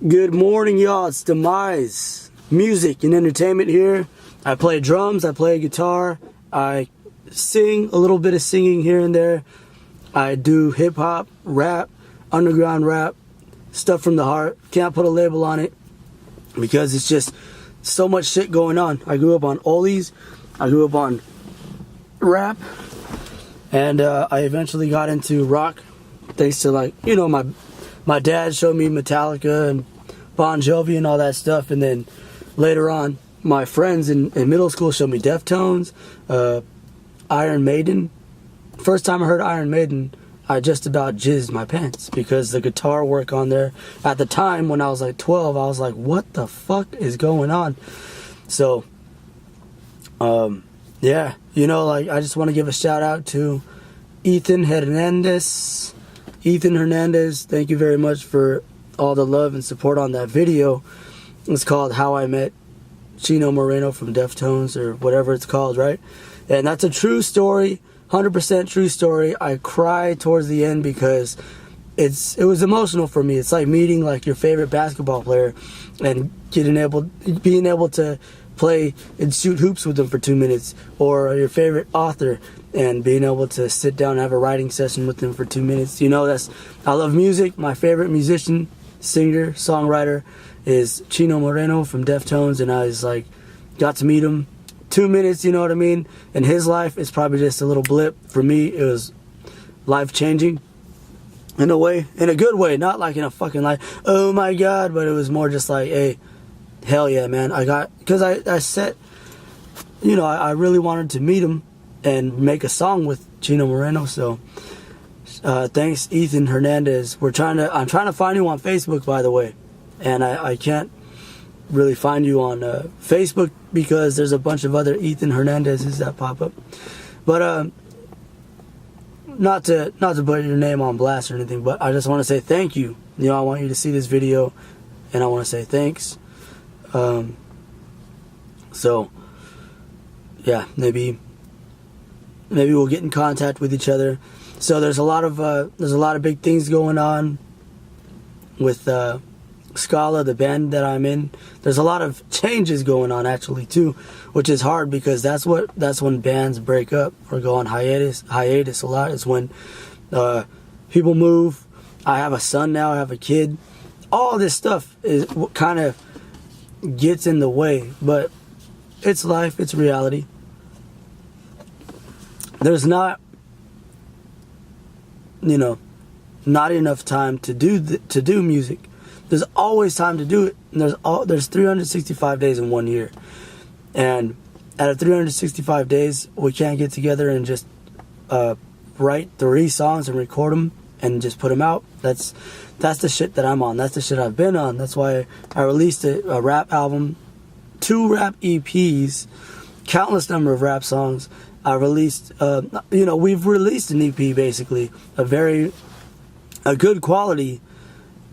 Good morning, y'all. It's Demise. Music and entertainment here. I play drums, I play guitar, I sing, a little bit of singing here and there. I do hip-hop, rap, underground rap, stuff from the heart. Can't put a label on it because it's just so much shit going on. I grew up on oldies, I grew up on rap, and I eventually got into rock thanks to, like, you know, my dad showed me Metallica and Bon Jovi and all that stuff, and then later on my friends in middle school showed me Deftones, Iron Maiden. First time I heard Iron Maiden, I just about jizzed my pants because the guitar work on there at the time when I was like 12, I was like, what the fuck is going on? So yeah, you know, like, I just want to give a shout out to Ethan Hernandez. Thank you very much for all the love and support on that video. It's called How I Met Chino Moreno from Deftones, or whatever it's called, right? And that's a true story, 100% true story. I cried towards the end because it was emotional for me. It's like meeting, like, your favorite basketball player and being able to play and shoot hoops with them for 2 minutes, or your favorite author and being able to sit down and have a writing session with them for 2 minutes. You know, I love music. My favorite musician, singer, songwriter is Chino Moreno from Deftones, and I was like, got to meet him 2 minutes, you know what I mean? And his life is probably just a little blip. For me, it was life-changing in a way, in a good way, not like in a fucking like, oh my God, but it was more just like, hey, hell yeah, man. Because I set, you know, I really wanted to meet him and make a song with Chino Moreno. So thanks, Ethan Hernandez. I'm trying to find you on Facebook, by the way, and I can't really find you on Facebook because there's a bunch of other Ethan Hernandezes that pop up. But not to put your name on blast or anything, but I just want to say thank you. You know, I want you to see this video, and I want to say thanks. So yeah, maybe we'll get in contact with each other. So there's a lot of big things going on with Scala, the band that I'm in. There's a lot of changes going on actually too, which is hard because that's when bands break up or go on hiatus a lot. Is when people move. I have a son now, I have a kid. All this stuff is what kind of gets in the way, but it's life, it's reality. There's not, you know, not enough time to do music. There's always time to do it, and there's 365 days in 1 year, and out of 365 days, we can't get together and just write 3 songs and record them and just put them out. That's the shit that I'm on. That's the shit I've been on. That's why I released a rap album, 2 rap EPs, countless number of rap songs. I released, you know, we've released an EP, basically, a good quality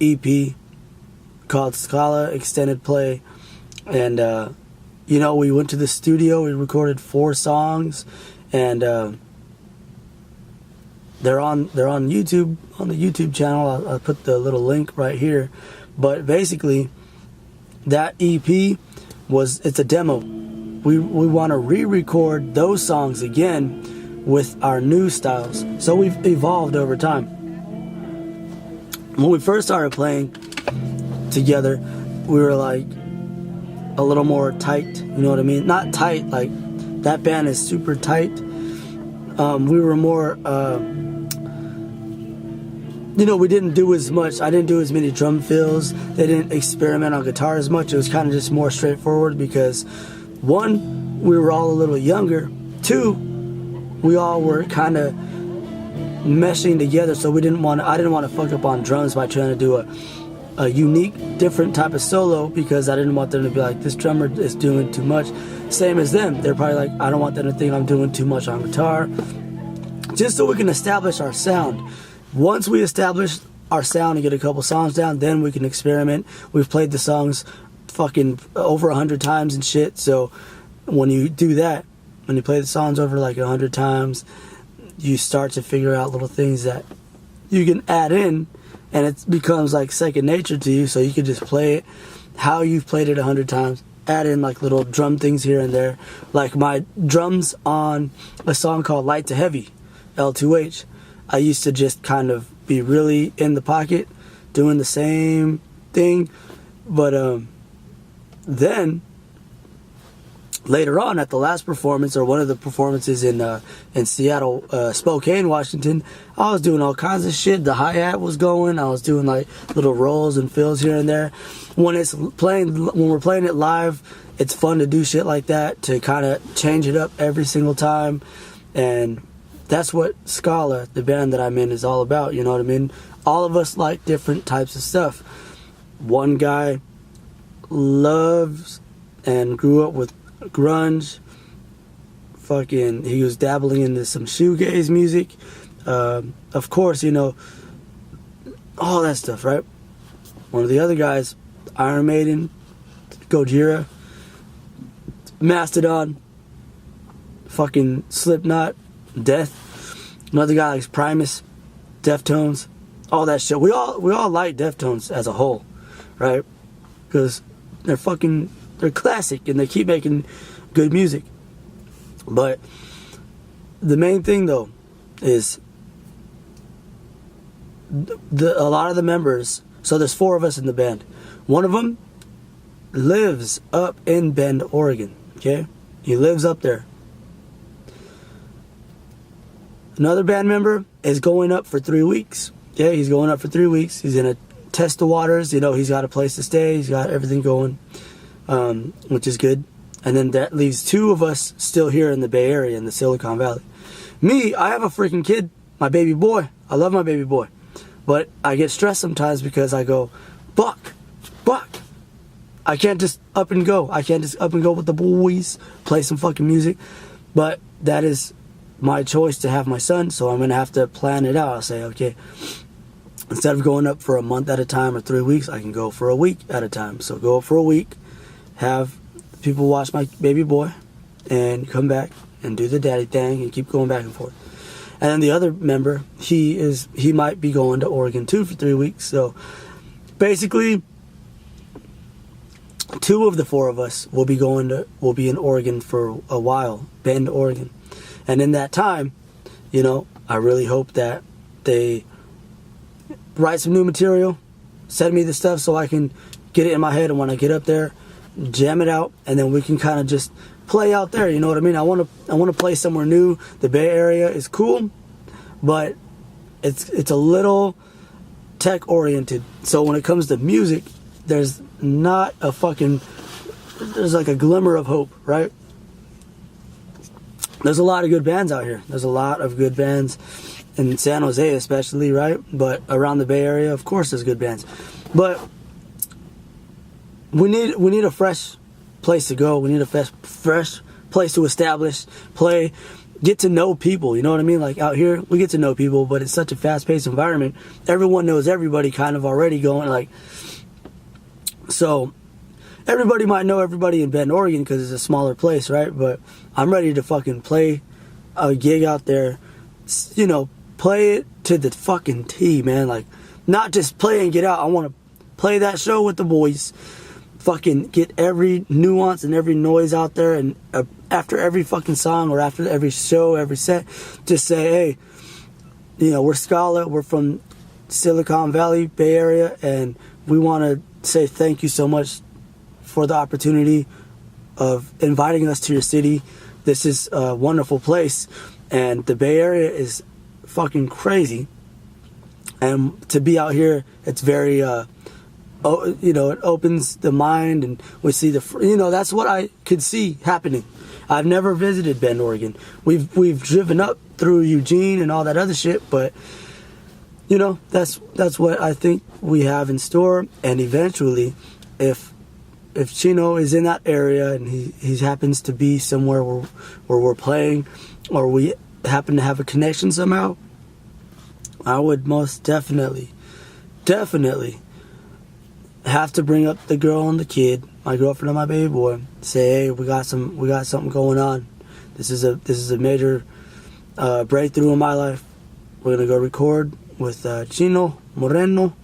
EP called Scala Extended Play. And, you know, we went to the studio, we recorded 4 songs, and they're on YouTube, on the YouTube channel. I'll put the little link right here. But basically, that EP it's a demo. We want to re-record those songs again with our new styles. So we've evolved over time. When we first started playing together, we were like a little more tight, you know what I mean? Not tight, like that band is super tight. We were more, you know, we didn't do as much. I didn't do as many drum fills. They didn't experiment on guitar as much. It was kind of just more straightforward because 1, we were all a little younger. 2, we all were kind of meshing together, so I didn't want to fuck up on drums by trying to do a unique, different type of solo, because I didn't want them to be like, this drummer is doing too much. Same as them. They're probably like, I don't want them to think I'm doing too much on guitar. Just so we can establish our sound. Once we establish our sound and get a couple songs down, then we can experiment. We've played the songs fucking over 100 times and shit, so when you do that, when you play the songs over like 100 times, you start to figure out little things that you can add in and it becomes like second nature to you, so you can just play it how you've played it 100 times. Add in like little drum things here and there. Like my drums on a song called Light to Heavy, L2H. I used to just kind of be really in the pocket doing the same thing. But then later on at the last performance, or one of the performances in Seattle, Spokane, Washington, I was doing all kinds of shit. The hi-hat was going. I was doing like little rolls and fills here and there. When we're playing it live, it's fun to do shit like that, to kind of change it up every single time. And that's what Scala, the band that I'm in, is all about. You know what I mean? All of us like different types of stuff. One guy loves and grew up with grunge. He was dabbling into some shoegaze music. Of course, you know, all that stuff, right? One of the other guys, Iron Maiden, Gojira, Mastodon, fucking Slipknot, Death. Another guy likes Primus, Deftones, all that shit. We all like Deftones as a whole, right? Because they're classic and they keep making good music. But the main thing though is a lot of the members, so there's 4 of us in the band. One of them lives up in Bend, Oregon, okay? He lives up there. Another band member is going up for 3 weeks. Okay, he's going up for 3 weeks. He's gonna test the waters. You know, he's got a place to stay. He's got everything going, which is good. And then that leaves 2 of us still here in the Bay Area, in the Silicon Valley. Me, I have a freaking kid, my baby boy. I love my baby boy. But I get stressed sometimes because I go, fuck. I can't just up and go. I can't just up and go with the boys, play some fucking music. But that is my choice to have my son, so I'm going to have to plan it out. I'll say, okay, instead of going up for a month at a time or 3 weeks, I can go for a week at a time. So go up for a week, have people watch my baby boy, and come back and do the daddy thing and keep going back and forth. And then the other member, he might be going to Oregon too for 3 weeks. So basically, 2 of the 4 of us will be in Oregon for a while, Bend, Oregon. And in that time, you know, I really hope that they write some new material, send me the stuff so I can get it in my head, and when I get up there, jam it out, and then we can kind of just play out there. You know what I mean? I want to play somewhere new. The Bay Area is cool, but it's a little tech oriented. So when it comes to music, there's like a glimmer of hope, right? There's a lot of good bands out here. There's a lot of good bands in San Jose especially, right? But around the Bay Area, of course, there's good bands. But we need a fresh place to go. We need a fresh place to establish, play, get to know people. You know what I mean? Like out here, we get to know people, but it's such a fast-paced environment. Everyone knows everybody kind of already going like. So everybody might know everybody in Bend, Oregon because it's a smaller place, right? But I'm ready to fucking play a gig out there, you know, play it to the fucking T, man. Like, not just play and get out. I want to play that show with the boys, fucking get every nuance and every noise out there, and after every fucking song or after every show, every set, just say, hey, you know, we're Scala, we're from Silicon Valley, Bay Area, and we want to say thank you so much for the opportunity of inviting us to your city. This is a wonderful place, and the Bay Area is fucking crazy. And to be out here, it's very, you know, it opens the mind, and we see that's what I could see happening. I've never visited Bend, Oregon. We've driven up through Eugene and all that other shit, but you know, that's what I think we have in store. And eventually, if Chino is in that area and he happens to be somewhere where we're playing, or we happen to have a connection somehow, I would most definitely have to bring up the girl and the kid, my girlfriend and my baby boy. Say, hey, we got something going on. This is a major breakthrough in my life. We're gonna go record with Chino Moreno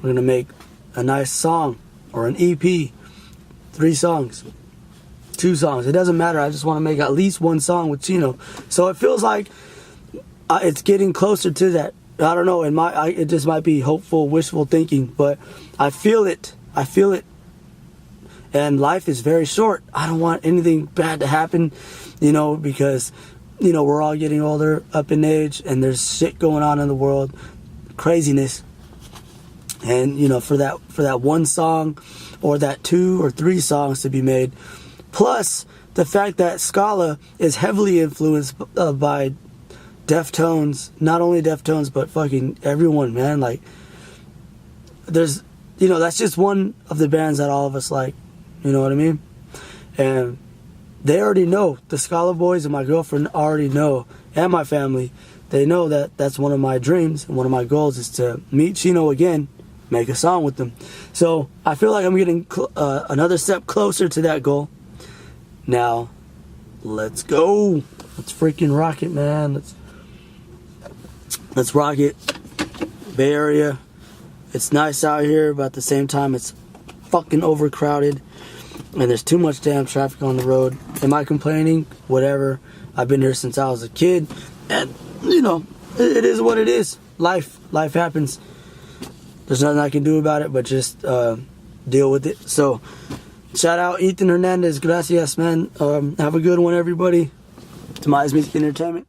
We're gonna make a nice song or an EP, 3 songs, 2 songs. It doesn't matter. I just want to make at least 1 song with Chino. So it feels like it's getting closer to that. I don't know. It just might be hopeful, wishful thinking, but I feel it. I feel it. And life is very short. I don't want anything bad to happen, because, we're all getting older, up in age, and there's shit going on in the world, craziness. And, for that 1 song or that 2 or 3 songs to be made, plus the fact that Scala is heavily influenced by Deftones, not only Deftones, but fucking everyone, man. Like, there's, that's just one of the bands that all of us like. You know what I mean? And they already know. The Scala boys and my girlfriend already know, and my family, they know that that's one of my dreams and one of my goals is to meet Chino again, make a song with them. So I feel like I'm getting another step closer to that goal. Now, let's go. Let's freaking rock it, man. Let's rock it. Bay Area. It's nice out here, but at the same time, it's fucking overcrowded. And there's too much damn traffic on the road. Am I complaining? Whatever. I've been here since I was a kid. And, it is what it is. Life happens. There's nothing I can do about it but just deal with it. So, shout out Ethan Hernandez. Gracias, man. Have a good one, everybody. To My's Music Entertainment.